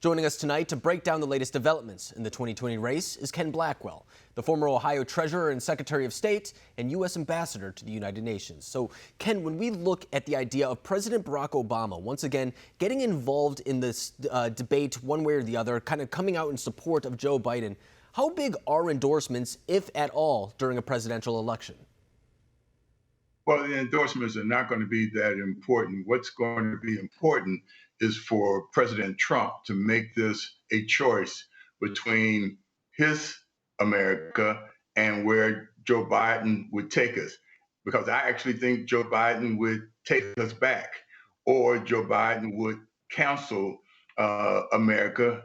Joining us tonight to break down the latest developments in the 2020 race is Ken Blackwell, the former Ohio Treasurer and Secretary of State and U.S. Ambassador to the United Nations. So, Ken, when we look at the idea of President Barack Obama once again getting involved in this debate one way or the other, kind of coming out in support of Joe Biden, how big are endorsements, if at all, during a presidential election? Well, the endorsements are not going to be that important. What's going to be important is for President Trump to make this a choice between his America and where Joe Biden would take us. Because I actually think Joe Biden would take us back, or Joe Biden would cancel America,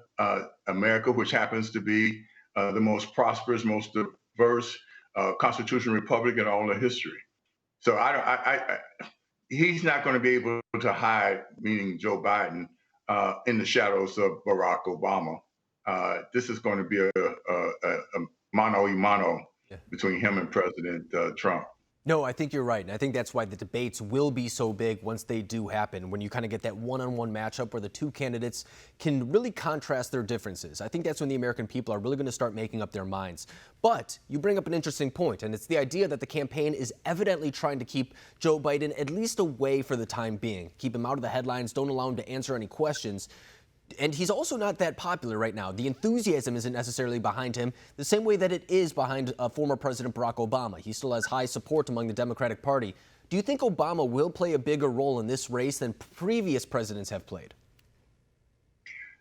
which happens to be the most prosperous, most diverse constitutional republic in all of history. So he's not going to be able to hide, meaning Joe Biden, in the shadows of Barack Obama. This is going to be a mano a mano between him and President Trump. No, I think you're right. And I think that's why the debates will be so big once they do happen, when you kind of get that one-on-one matchup where the two candidates can really contrast their differences. I think that's when the American people are really going to start making up their minds. But you bring up an interesting point, and it's the idea that the campaign is evidently trying to keep Joe Biden at least away for the time being. Keep him out of the headlines, don't allow him to answer any questions. And he's also not that popular right now. The enthusiasm isn't necessarily behind him the same way that it is behind former President Barack Obama. He still has high support among the Democratic Party. Do you think Obama will play a bigger role in this race than previous presidents have played?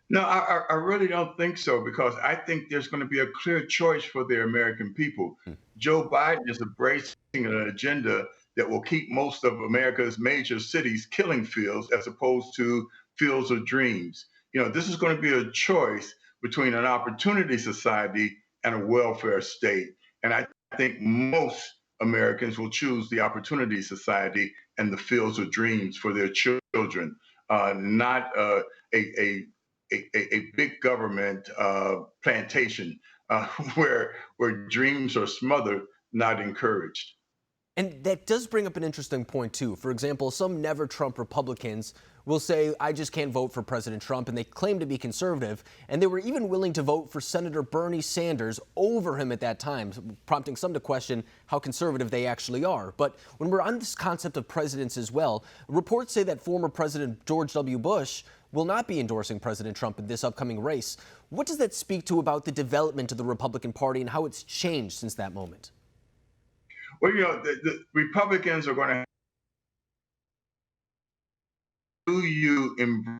No, I really don't think so, because I think there's going to be a clear choice for the American people. Joe Biden is embracing an agenda that will keep most of America's major cities killing fields as opposed to fields of dreams. This is going to be a choice between an opportunity society and a welfare state. And I think most Americans will choose the opportunity society and the fields of dreams for their children, not a big government plantation where dreams are smothered, not encouraged. And that does bring up an interesting point, too. For example, some never Trump Republicans will say, I just can't vote for President Trump, and they claim to be conservative. And they were even willing to vote for Senator Bernie Sanders over him at that time, prompting some to question how conservative they actually are. But when we're on this concept of presidents as well, reports say that former President George W. Bush will not be endorsing President Trump in this upcoming race. What does that speak to about the development of the Republican Party and how it's changed since that moment? Well, the Republicans are going to. Do you embrace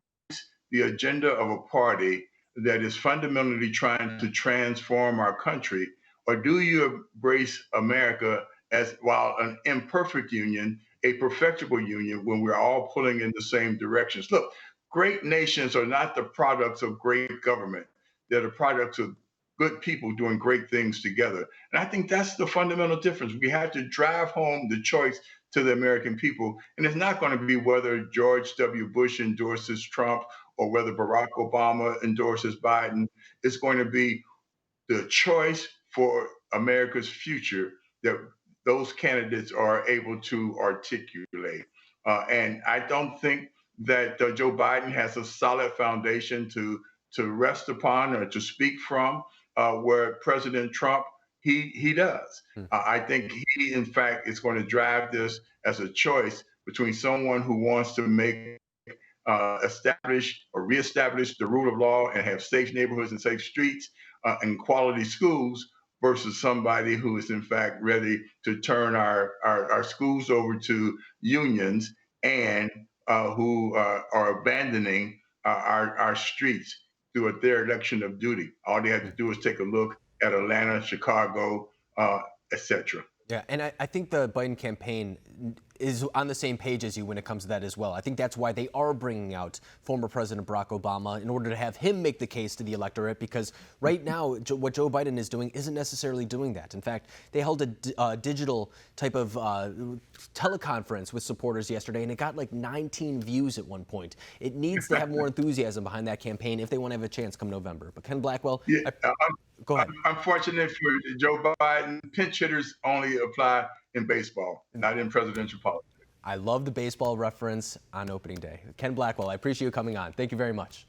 the agenda of a party that is fundamentally trying to transform our country, or do you embrace America as, while an imperfect union, a perfectible union when we're all pulling in the same directions? Look, great nations are not the products of great government. They're the products of good people doing great things together. And I think that's the fundamental difference. We have to drive home the choice to the American people. And it's not going to be whether George W. Bush endorses Trump or whether Barack Obama endorses Biden. It's going to be the choice for America's future that those candidates are able to articulate. And I don't think that Joe Biden has a solid foundation to rest upon or to speak from, where President Trump, he does. I think he, in fact, is going to drive this as a choice between someone who wants to make establish or reestablish the rule of law and have safe neighborhoods and safe streets and quality schools, versus somebody who is, in fact, ready to turn our schools over to unions and who are abandoning our streets through a dereliction of duty. All they have to do is take a look at Atlanta, Chicago, etc. Yeah, and I think the Biden campaign is on the same page as you when it comes to that as well. I think that's why they are bringing out former President Barack Obama in order to have him make the case to the electorate, because right now what Joe Biden is doing isn't necessarily doing that. In fact, they held a digital type of teleconference with supporters yesterday, and it got like 19 views at one point. It needs to have more enthusiasm behind that campaign if they want to have a chance come November. But Ken Blackwell, go ahead. Unfortunate for Joe Biden, pinch hitters only apply in baseball, not in presidential politics. I love the baseball reference on opening day. Ken Blackwell, I appreciate you coming on. Thank you very much.